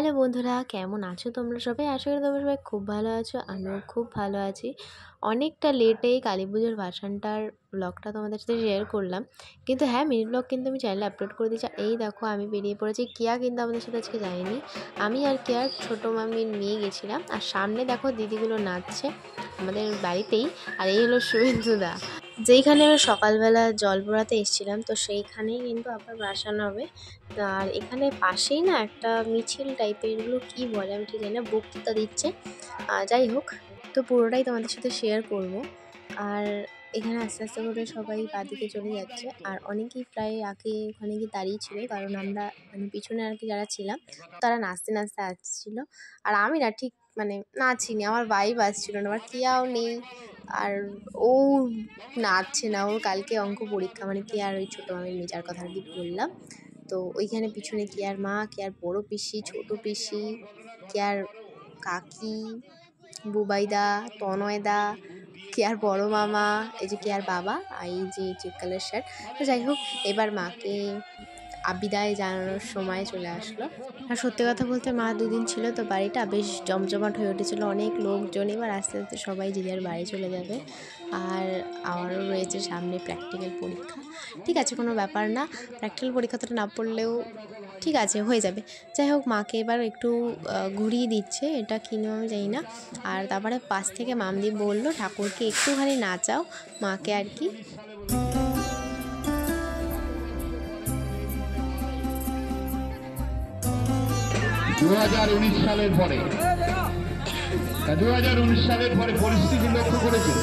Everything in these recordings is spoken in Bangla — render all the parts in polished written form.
হ্যালো বন্ধুরা, কেমন আছো তোমরা সবাই? আশা করি তোমরা সবাই খুব ভালো আছো। আমিও খুব ভালো আছি। অনেকটা লেটেই কালী পুজোর ভাসানটার ব্লগটা তোমাদের সাথে শেয়ার করলাম, কিন্তু হ্যাঁ, মিনি ব্লগ কিন্তু আমি চ্যানেলে আপলোড করে দিয়েছি। এই দেখো আমি বেরিয়ে পড়েছি। কেয়া কিন্তু আমাদের সাথে আজকে যায়নি। আমি আর কেয়ার ছোটো মামির মেয়ে গেছিলাম। আর সামনে দেখো দিদিগুলো নাচছে আমাদের বাড়িতেই। আর এই হলো শুভেন্দুদা, যেইখানে আমি সকালবেলা জল ভরাতে এসেছিলাম, তো সেইখানেই কিন্তু আবার ভাসান হবে। আর এখানে পাশেই না একটা মিছিল টাইপের, এগুলো কী বলে আমি ঠিক জানি না, বক্তৃতা দিচ্ছে। যাই হোক, তো পুরোটাই তোমাদের সাথে শেয়ার করব। আর এখানে আস্তে আস্তে করে সবাই বাদিকে চলে যাচ্ছে, আর অনেকেই প্রায় আগে ওখানে গিয়ে দাঁড়িয়ে ছিল, কারণ আমরা মানে পিছনে আর কি যারা ছিলাম তারা নাচতে নাচতে আসছিল। আর আমি না ঠিক মানে নাচিনি, আমার ভাইব আসছিল না, আমার কেয়াও নেই। আর ও নাচছে না, ওর কালকে অঙ্ক পরীক্ষা, মানে কেয়ার ওই ছোটো মামির মেজার কথা আর কি বললাম। তো ওইখানে পিছনে কেয়ার মা, কেয়ার বড় পিসি, ছোট পিসি, কেয়ার কাকি, বুবাইদা, তনয়দা, কেয়ার বড় মামা, এই যে কেয়ার বাবা, আর এই যে চেক কালার শার্ট। তো যাই হোক, এবার মাকে বিদায় জানানোর সময় চলে আসলো। আর সত্যি কথা বলতে মা দুদিন ছিল তো বাড়িটা বেশ জমজমাট হয়ে উঠেছিলো, অনেক লোকজন। এবার আস্তে আস্তে সবাই যে যার বাড়ি চলে যাবে। আর আমারও রয়েছে সামনে প্র্যাকটিক্যাল পরীক্ষা। ঠিক আছে, কোনো ব্যাপার না, প্র্যাকটিক্যাল পরীক্ষাটা না পড়লেও ঠিক আছে, হয়ে যাবে। যাই হোক, মাকে এবার একটু ঘুরিয়ে দিচ্ছে, এটা কিনো আমি জানি না। আর তারপরে পাশ থেকে মামদি বললো ঠাকুরকে একটুখানি নাচাও মাকে আর কি। 2019 সালের পরে 2019 সালের পরে পরিস্থিতি লক্ষ্য করেছে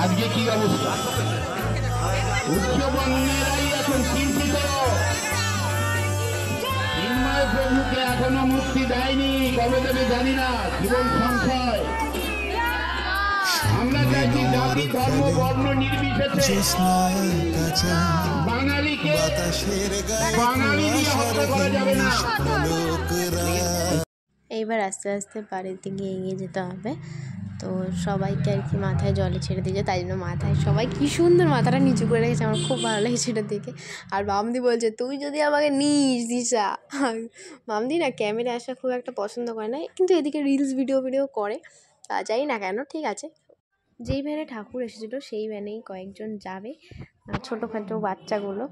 আজকে কি অবস্থা। উচ্চবর্ণেরাই এখন চিন্তিত, চিন্ময় প্রভুকে এখনো মুক্তি দেয়নি, কবে দেবে জানি না, জীবন সংশয়। আমরা চাইছি জাতি ধর্ম বর্ণ নির্বিশেষে বাঙালিকে বাঙালি দিয়ে হত্যা করা যাবে না। এইবার আস্তে আস্তে বাড়ির দিকে এগিয়ে যেতে হবে। তো সবাইকে আর কি মাথায় জলে ছেড়ে দিয়েছে, তাই জন্য মাথায় সবাই কী সুন্দর মাথাটা নিচু করে রেখেছে, আমার খুব ভালো লেগেছে এটা দেখে। আর মামদি বলছে তুই যদি আমাকে নিস দিশা। মামদি না ক্যামেরা আসা খুব একটা পছন্দ করে না, কিন্তু এদিকে রিলস ভিডিও করে, জানি না কেন। ঠিক আছে, যেই ভ্যানে ঠাকুর এসেছিলো সেই ভ্যানেই কয়েকজন যাবে, ছোটোখাটো বাচ্চাগুলো।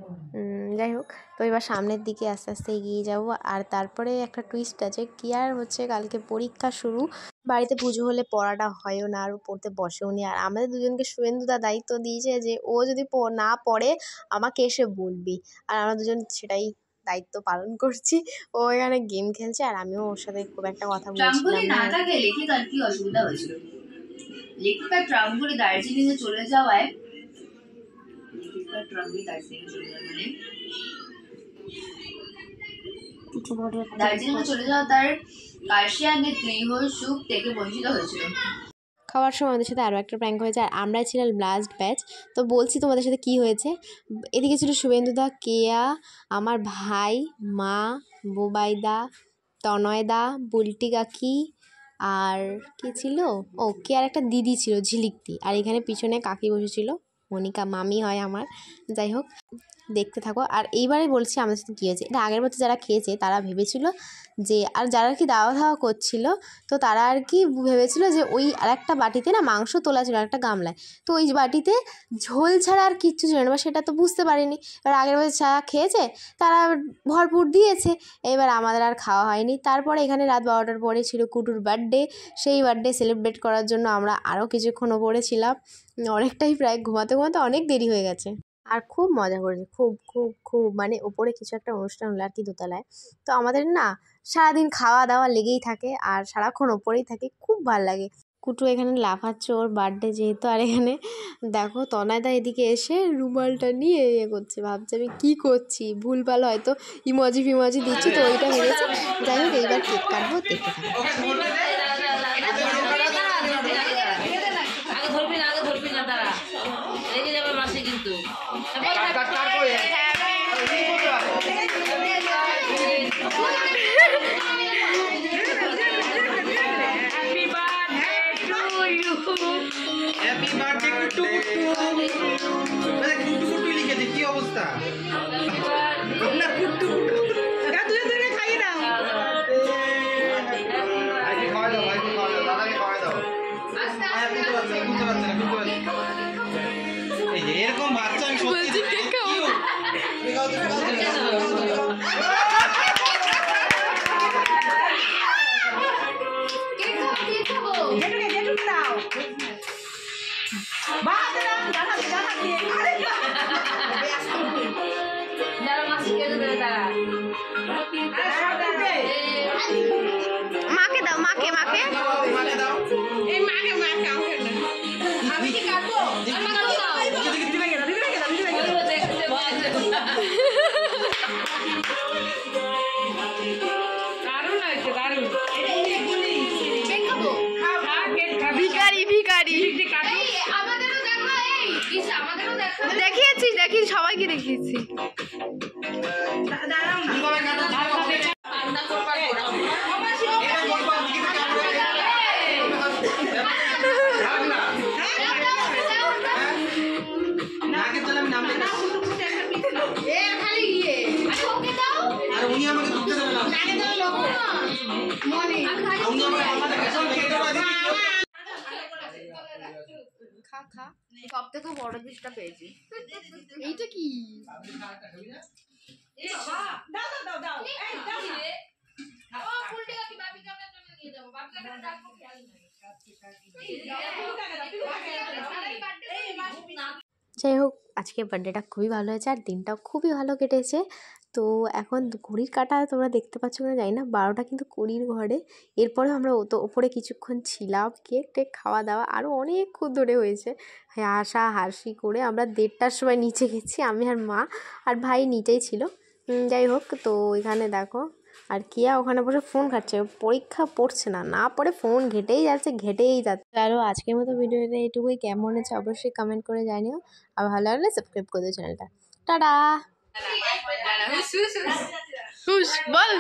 যাই হোক, তো এবার সামনের দিকে আস্তে আস্তে এগিয়ে যাবো। আর তারপরে একটা টুইস্ট আছে, কি আর হচ্ছে কালকে পরীক্ষা শুরু, বাড়িতে পুজো হলে পড়াটা হয়ও না, আর পড়তে বসেও নি। আর আমাদের দুজনকে শুভেন্দুদা দায়িত্ব দিয়েছে যে ও যদি না পড়ে আমাকে এসে বলবি, আর আমরা দুজন সেটাই দায়িত্ব পালন করছি। ও এখানে গেম খেলছে, আর আমিও ওর সাথে খুব একটা কথা বলছিলাম না। লেখিকার কি অসুবিধা হয়েছিল? লেখিকার ট্রাঙ্কগুলি দার্জিলিং এ চলে যাওয়ায় দার্জিলিং এ চলে যাওয়া তার কার্শিয়াঙ্গের গৃহ সুখ থেকে বঞ্চিত হয়েছিল। খাওয়ার সময় আমাদের সাথে আরও একটা প্র্যাঙ্ক হয়েছে, আর আমরা ছিলাম লাস্ট ব্যাচ। তো বলছি তোমাদের সাথে কি হয়েছে। এদিকে ছিল শুভেন্দুদা, কেয়া, আমার ভাই, মা, বুবাইদা, তনয়দা, বুলটি কাকি, আর কে ছিল, ও কে আর একটা দিদি ছিল ঝিলিকতি। আর এখানে পিছনে কাকি বসেছিল, মনিকা মামি হয় আমার। যাই হোক, দেখতে থাকো। আর এইবারে বলছি আমাদের সাথে কী হয়েছে। এটা আগের বছর যারা খেয়েছে তারা ভেবেছিল যে, আর যারা আর কি দাওয়া ধাওয়া করছিল, তো তারা আর কি ভেবেছিল যে ওই আর একটা বাটিতে না মাংস তোলা ছিল একটা গামলায়, তো ওই বাটিতে ঝোল ছাড়া আর কিচ্ছু ছিল না। এবার সেটা তো বুঝতে পারিনি। এবার আগের বছর যারা খেয়েছে তারা ভরপুর দিয়েছে, এবার আমাদের আর খাওয়া হয়নি। তারপরে এখানে রাত 12টার পরে ছিল কুটুর বার্থডে, সেই বার্থডে সেলিব্রেট করার জন্য আমরা আরও কিছুক্ষণ ওপরে ছিলাম, অনেকটাই, প্রায় ঘুমাতে ঘুমাতে অনেক দেরি হয়ে গেছে। আর খুব মজা করেছে, খুব খুব খুব, মানে ওপরে কিছু একটা অনুষ্ঠান হলো আর কি দোতলায়। তো আমাদের না সারাদিন খাওয়া দাওয়া লেগেই থাকে, আর সারাক্ষণ ওপরেই থাকে, খুব ভালো লাগে। কুটু এখানে লাফাচ্ছে ওর বার্থডে যেহেতু। আর এখানে দেখো তনয়দা এদিকে এসে রুমালটা নিয়ে করছে, ভাবছে আমি কী করছি, ভুলভাল হয়তো ইমোজি ফিমোজি দিচ্ছি, তো ওইটা ভেবেছে। যাই হোক, এইবার কেক কাটবো, দেখতে থাকবো। হ্যাপি বার্থডে কুটু কুটু লিখেছে, কি অবস্থা? না কুটু কুটু তুই খাই না। মাকে মাকে মাকে দাও এই মাকে আমাকে না। আমি কি কাটবো? আমাকে দাও। দারুণ লাগছে, দারুণ। কেক খাবো? খা, কেক খা। ভিখারি ভিখারি ঠিক কাটো। এই, আমাদেরও দেখো, এই, ইস, আমাদেরও দেখো। দেখিয়েছিস দেখিস সবাইকে দেখিয়েছি দাঁড়াও না। কিভাবে কাটো রান্না করবার পর। আমার শিও এটা বলবো কি থেকে আমরা ভাগ না নাকে চলে আমি নাম না ফুটফুটে একটা পিস নাও। এ, খালি ইয়ে। আরে, ওকে দাও। আর উনি আমাকে ঢুকতে দেবে না লাগে দাও লোক। মনে। আমি খালি উনি আমাকে আমাদের কাছে খেতে দেবে না খা খা। সব থেকে বড় ডিশটা পেয়েছি। এইটা কি? যাই হোক আজকের বার্থডেটা খুবই ভালো হয়েছে আর দিনটাও খুবই ভালো কেটেছে। তো এখন ঘড়ির কাঁটা তোমরা দেখতে পাচ্ছ না জানি না, 12টা কিন্তু 20 ঘরে। এরপরে আমরা ওপরে কিছুক্ষণ ছিলাম, কেক টেক খাওয়া দাওয়া আরও অনেকক্ষণ ধরে হয়েছে, হাসা হাসি করে আমরা 1:30টার সময় নিচে গেছি, আমি আর মা আর ভাই নিচেই ছিল। যাই হোক তো এখানে দেখো আর কিয়া ওখানে বসে ফোন ঘাটছে, পরীক্ষা পড়ছে না, না পড়ে ফোন ঘেটেই যাচ্ছে। আর আজকের মতো ভিডিওটা এইটুকুই, কেমন হচ্ছে অবশ্যই কমেন্ট করে জানিও, আর ভালো লাগলে সাবস্ক্রাইব করে দিও চ্যানেলটা। টাটা। হুশ বল।